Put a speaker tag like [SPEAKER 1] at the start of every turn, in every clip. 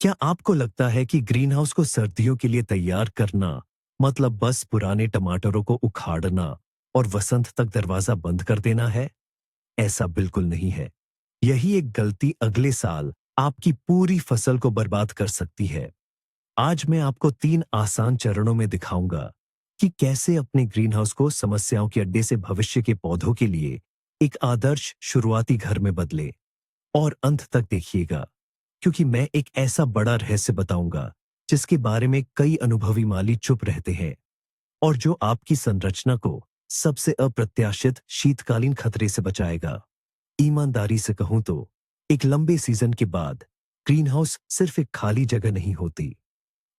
[SPEAKER 1] क्या आपको लगता है कि ग्रीन हाउस को सर्दियों के लिए तैयार करना मतलब बस पुराने टमाटरों को उखाड़ना और वसंत तक दरवाजा बंद कर देना है? ऐसा बिल्कुल नहीं है। यही एक गलती अगले साल आपकी पूरी फसल को बर्बाद कर सकती है। आज मैं आपको 3 आसान चरणों में दिखाऊंगा कि कैसे अपने ग्रीन हाउस को समस्याओं के अड्डे से भविष्य के पौधों के लिए एक आदर्श शुरुआती घर में बदले। और अंत तक देखिएगा, क्योंकि मैं एक ऐसा बड़ा रहस्य बताऊंगा जिसके बारे में कई अनुभवी माली चुप रहते हैं और जो आपकी संरचना को सबसे अप्रत्याशित शीतकालीन खतरे से बचाएगा। ईमानदारी से कहूं तो एक लंबे सीजन के बाद ग्रीन हाउस सिर्फ एक खाली जगह नहीं होती।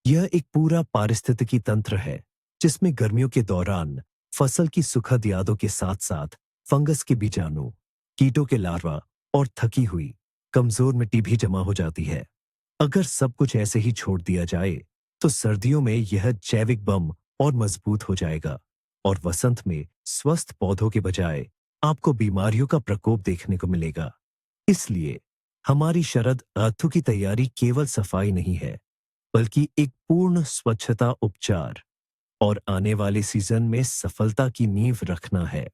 [SPEAKER 1] यह एक पूरा पारिस्थितिकी तंत्र है जिसमें गर्मियों के दौरान फसल की सुखद यादों के साथ साथ फंगस के बीजाणु, कीटों के लार्वा और थकी हुई कमजोर मिट्टी भी जमा हो जाती है। अगर सब कुछ ऐसे ही छोड़ दिया जाए तो सर्दियों में यह जैविक बम और मजबूत हो जाएगा और वसंत में स्वस्थ पौधों के बजाय आपको बीमारियों का प्रकोप देखने को मिलेगा। इसलिए हमारी शरद ऋतु की तैयारी केवल सफाई नहीं है, बल्कि एक पूर्ण स्वच्छता उपचार और आने वाले सीजन में सफलता की नींव रखना है।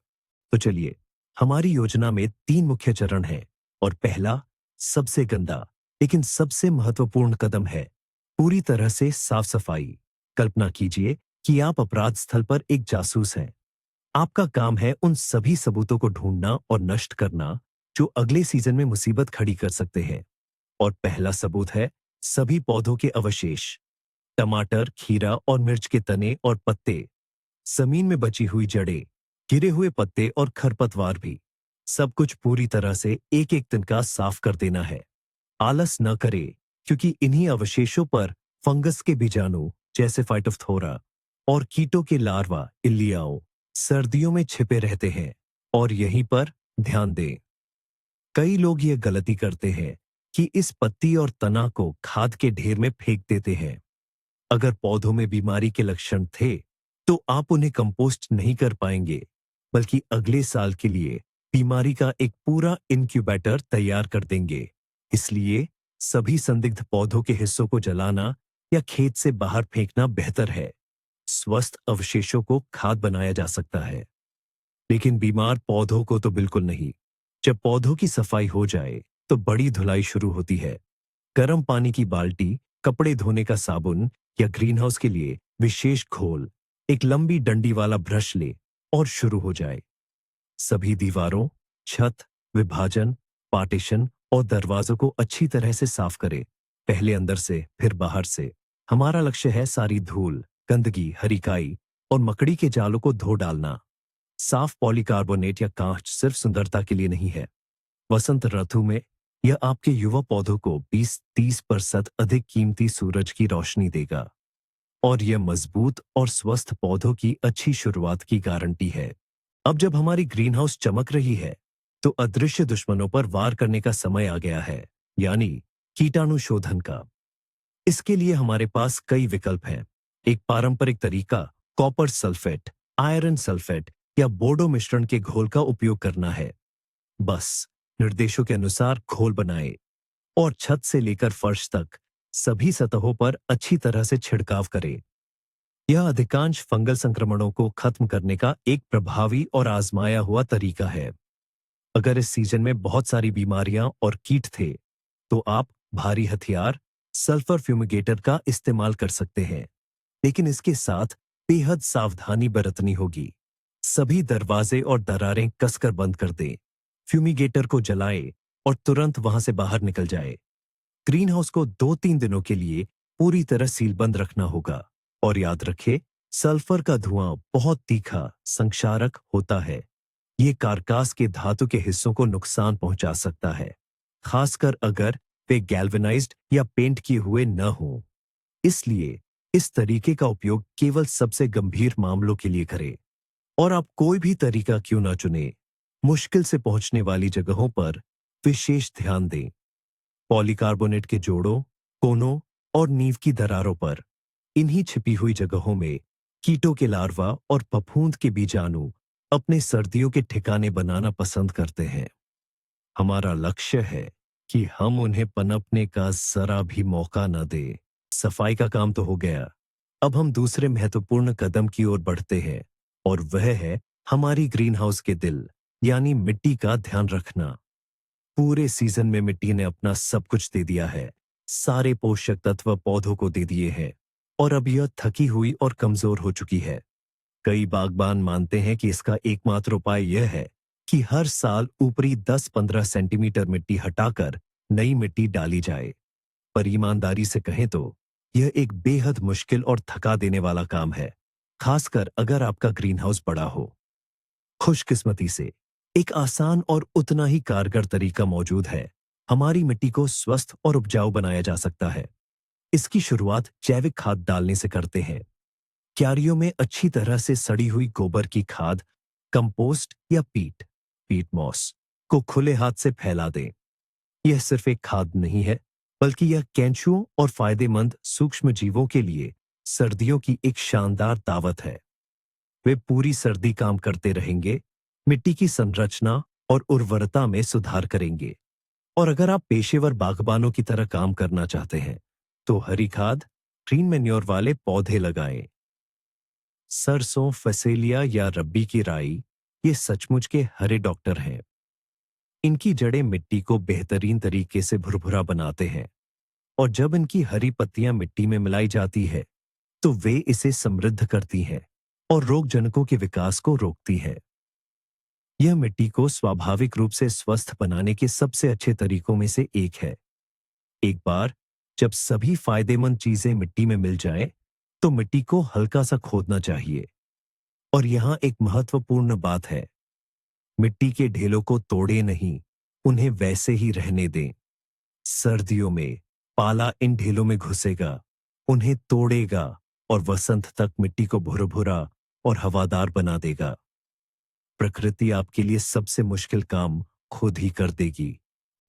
[SPEAKER 1] तो चलिए, हमारी योजना में 3 मुख्य चरण हैं और पहला, सबसे गंदा लेकिन सबसे महत्वपूर्ण कदम है पूरी तरह से साफ सफाई। कल्पना कीजिए कि आप अपराध स्थल पर एक जासूस हैं। आपका काम है उन सभी सबूतों को ढूंढना और नष्ट करना जो अगले सीजन में मुसीबत खड़ी कर सकते हैं। और पहला सबूत है सभी पौधों के अवशेष, टमाटर, खीरा और मिर्च के तने और पत्ते, जमीन में बची हुई जड़ें, गिरे हुए पत्ते और खरपतवार भी। सब कुछ पूरी तरह से एक एक तिनका साफ कर देना है। आलस न करे, क्योंकि इन्हीं अवशेषों पर फंगस के बीजाणु जैसे फाइटोफ्थोरा और कीटों के लार्वा इल्लियाओं सर्दियों में छिपे रहते हैं और यहीं पर ध्यान दें। कई लोग ये गलती करते हैं कि इस पत्ती और तना को खाद के ढेर में फेंक देते हैं। अगर पौधों में बीमारी के लक्षण थे तो आप उन्हें कंपोस्ट नहीं कर पाएंगे, बल्कि अगले साल के लिए बीमारी का एक पूरा इनक्यूबेटर तैयार कर देंगे। इसलिए सभी संदिग्ध पौधों के हिस्सों को जलाना या खेत से बाहर फेंकना बेहतर है। स्वस्थ अवशेषों को खाद बनाया जा सकता है, लेकिन बीमार पौधों को तो बिल्कुल नहीं। जब पौधों की सफाई हो जाए तो बड़ी धुलाई शुरू होती है। गर्म पानी की बाल्टी, कपड़े धोने का साबुन या ग्रीन हाउस के लिए विशेष घोल, एक लंबी डंडी वाला ब्रश ले और शुरू हो जाए। सभी दीवारों, छत, विभाजन, पार्टीशन और दरवाजों को अच्छी तरह से साफ करें, पहले अंदर से फिर बाहर से। हमारा लक्ष्य है सारी धूल, गंदगी, हरिकाई और मकड़ी के जालों को धो डालना। साफ पॉलीकार्बोनेट या कांच सिर्फ सुंदरता के लिए नहीं है। वसंत ऋतु में यह आपके युवा पौधों को 20-30% अधिक कीमती सूरज की रोशनी देगा और यह मजबूत और स्वस्थ पौधों की अच्छी शुरुआत की गारंटी है। अब जब हमारी ग्रीन हाउस चमक रही है तो अदृश्य दुश्मनों पर वार करने का समय आ गया है, यानी कीटाणुशोधन का। इसके लिए हमारे पास कई विकल्प हैं। एक पारंपरिक तरीका कॉपर सल्फेट, आयरन सल्फेट या बोर्डो मिश्रण के घोल का उपयोग करना है। बस निर्देशों के अनुसार घोल बनाएं और छत से लेकर फर्श तक सभी सतहों पर अच्छी तरह से छिड़काव करें। यह अधिकांश फंगल संक्रमणों को खत्म करने का एक प्रभावी और आजमाया हुआ तरीका है। अगर इस सीजन में बहुत सारी बीमारियां और कीट थे तो आप भारी हथियार सल्फर फ्यूमिगेटर का इस्तेमाल कर सकते हैं, लेकिन इसके साथ बेहद सावधानी बरतनी होगी। सभी दरवाजे और दरारें कसकर बंद कर दें, फ्यूमिगेटर को जलाएं और तुरंत वहां से बाहर निकल जाए। ग्रीन हाउस को 2-3 दिनों के लिए पूरी तरह सीलबंद रखना होगा और याद रखें, सल्फर का धुआं बहुत तीखा संक्षारक होता है। ये कारकास के धातु के हिस्सों को नुकसान पहुंचा सकता है, खासकर अगर वे गैल्वेनाइज्ड या पेंट किए हुए न हों। इसलिए इस तरीके का उपयोग केवल सबसे गंभीर मामलों के लिए करें। और आप कोई भी तरीका क्यों ना चुने, मुश्किल से पहुंचने वाली जगहों पर विशेष ध्यान दें। पॉलीकार्बोनेट के जोड़ों, कोनों और नींव की दरारों पर, इन्हीं छिपी हुई जगहों में कीटों के लार्वा और फफूंद के बीजाणु अपने सर्दियों के ठिकाने बनाना पसंद करते हैं। हमारा लक्ष्य है कि हम उन्हें पनपने का जरा भी मौका न दें। सफाई का काम तो हो गया। अब हम दूसरे महत्वपूर्ण कदम की ओर बढ़ते हैं और वह है हमारी ग्रीन हाउस के दिल यानी मिट्टी का ध्यान रखना। पूरे सीजन में मिट्टी ने अपना सब कुछ दे दिया है। सारे पोषक तत्व पौधों को दे दिए हैं और अब यह थकी हुई और कमजोर हो चुकी है। कई बागबान मानते हैं कि इसका एकमात्र उपाय यह है कि हर साल ऊपरी 10-15 सेंटीमीटर मिट्टी हटाकर नई मिट्टी डाली जाए। पर ईमानदारी से कहें तो यह एक बेहद मुश्किल और थका देने वाला काम है, खासकर अगर आपका ग्रीन हाउस बड़ा हो। खुशकिस्मती से एक आसान और उतना ही कारगर तरीका मौजूद है। हमारी मिट्टी को स्वस्थ और उपजाऊ बनाया जा सकता है। इसकी शुरुआत जैविक खाद डालने से करते हैं। क्यारियों में अच्छी तरह से सड़ी हुई गोबर की खाद, कंपोस्ट या पीट मॉस को खुले हाथ से फैला दें। यह सिर्फ एक खाद नहीं है, बल्कि यह केंचुओं और फायदेमंद सूक्ष्म जीवों के लिए सर्दियों की एक शानदार दावत है। वे पूरी सर्दी काम करते रहेंगे, मिट्टी की संरचना और उर्वरता में सुधार करेंगे। और अगर आप पेशेवर बागबानों की तरह काम करना चाहते हैं, तो हरी खाद, ग्रीन मैन्योर वाले पौधे लगाएं। सरसों, फसेलिया या रब्बी की राई ये सचमुच के हरे डॉक्टर हैं। इनकी जड़ें मिट्टी को बेहतरीन तरीके से भुरभुरा बनाते हैं और जब इनकी हरी पत्तियां मिट्टी में मिलाई जाती है, तो वे इसे समृद्ध करती हैं और रोगजनकों के विकास को रोकती हैं। यह मिट्टी को स्वाभाविक रूप से स्वस्थ बनाने के सबसे अच्छे तरीकों में से एक है। एक बार जब सभी फायदेमंद चीजें मिट्टी में मिल जाएं, तो मिट्टी को हल्का सा खोदना चाहिए। और यहां एक महत्वपूर्ण बात है, मिट्टी के ढेलों को तोड़े नहीं, उन्हें वैसे ही रहने दें। सर्दियों में पाला इन ढेलों में घुसेगा, उन्हें तोड़ेगा और वसंत तक मिट्टी को भुरभुरा और हवादार बना देगा। प्रकृति आपके लिए सबसे मुश्किल काम खुद ही कर देगी।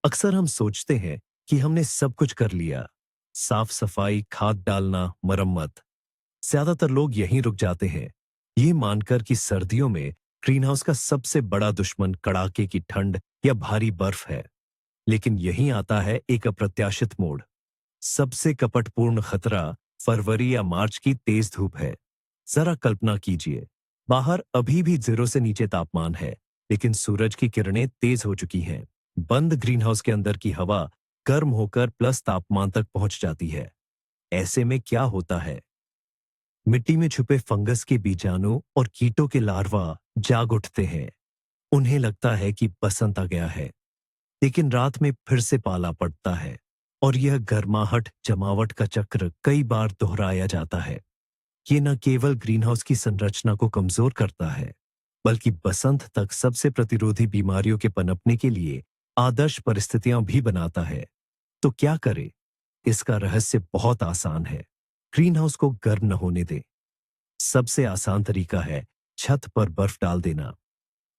[SPEAKER 1] अक्सर हम सोचते हैं कि हमने सब कुछ कर लिया, साफ सफाई, खाद डालना, मरम्मत। ज्यादातर लोग यहीं रुक जाते हैं, ये मानकर कि सर्दियों में ग्रीनहाउस का सबसे बड़ा दुश्मन कड़ाके की ठंड या भारी बर्फ है। लेकिन यहीं आता है एक अप्रत्याशित मोड़। सबसे कपटपूर्ण खतरा फरवरी या मार्च की तेज धूप है। जरा कल्पना कीजिए, बाहर अभी भी 0 से नीचे तापमान है, लेकिन सूरज की किरणें तेज हो चुकी हैं। बंद ग्रीनहाउस के अंदर की हवा गर्म होकर प्लस तापमान तक पहुंच जाती है। ऐसे में क्या होता है? मिट्टी में छुपे फंगस के बीजाणु और कीटों के लार्वा जाग उठते हैं। उन्हें लगता है कि बसंत आ गया है, लेकिन रात में फिर से पाला पड़ता है और यह गर्माहट जमावट का चक्र कई बार दोहराया जाता है। ये न केवल ग्रीनहाउस की संरचना को कमजोर करता है, बल्कि बसंत तक सबसे प्रतिरोधी बीमारियों के पनपने के लिए आदर्श परिस्थितियां भी बनाता है। तो क्या करें? इसका रहस्य बहुत आसान है। ग्रीनहाउस को गर्म न होने दें। सबसे आसान तरीका है छत पर बर्फ डाल देना।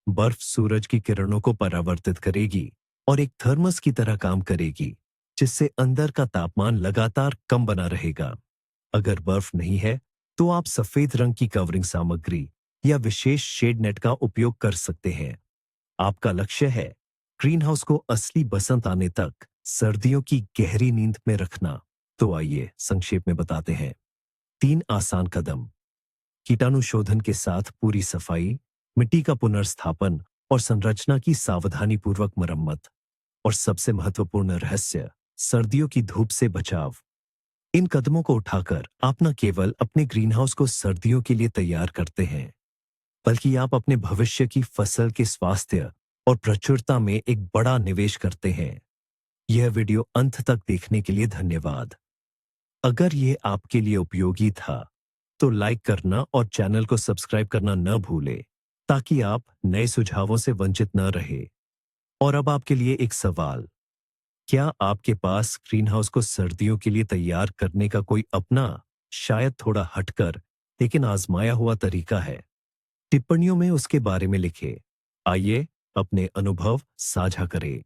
[SPEAKER 1] बर्फ सूरज की किरणों को परावर्तित करेगी और एक थर्मस की तरह काम करेगी, जिससे अंदर का तापमान लगातार कम बना रहेगा। अगर बर्फ नहीं है, तो आप सफेद रंग की कवरिंग सामग्री या विशेष शेड नेट का उपयोग कर सकते हैं। आपका लक्ष्य है ग्रीनहाउस को असली बसंत आने तक सर्दियों की गहरी नींद में रखना। तो आइए संक्षेप में बताते हैं। 3 आसान कदम। कीटाणु शोधन के साथ पूरी सफाई, मिट्टी का पुनर्स्थापन और संरचना की सावधानीपूर्वक मरम्मत। और सबसे महत्वपूर्ण रहस्य, सर्दियों की धूप से बचाव। इन कदमों को उठाकर आप न केवल अपने ग्रीनहाउस को सर्दियों के लिए तैयार करते हैं, बल्कि आप अपने भविष्य की फसल के स्वास्थ्य और प्रचुरता में एक बड़ा निवेश करते हैं। यह वीडियो अंत तक देखने के लिए धन्यवाद। अगर यह आपके लिए उपयोगी था, तो लाइक करना और चैनल को सब्सक्राइब करना न भूलें, ताकि आप नए सुझावों से वंचित न रहे। और अब आपके लिए एक सवाल, क्या आपके पास ग्रीनहाउस को सर्दियों के लिए तैयार करने का कोई अपना, शायद थोड़ा हटकर लेकिन आजमाया हुआ तरीका है? टिप्पणियों में उसके बारे में लिखें। आइए अपने अनुभव साझा करें।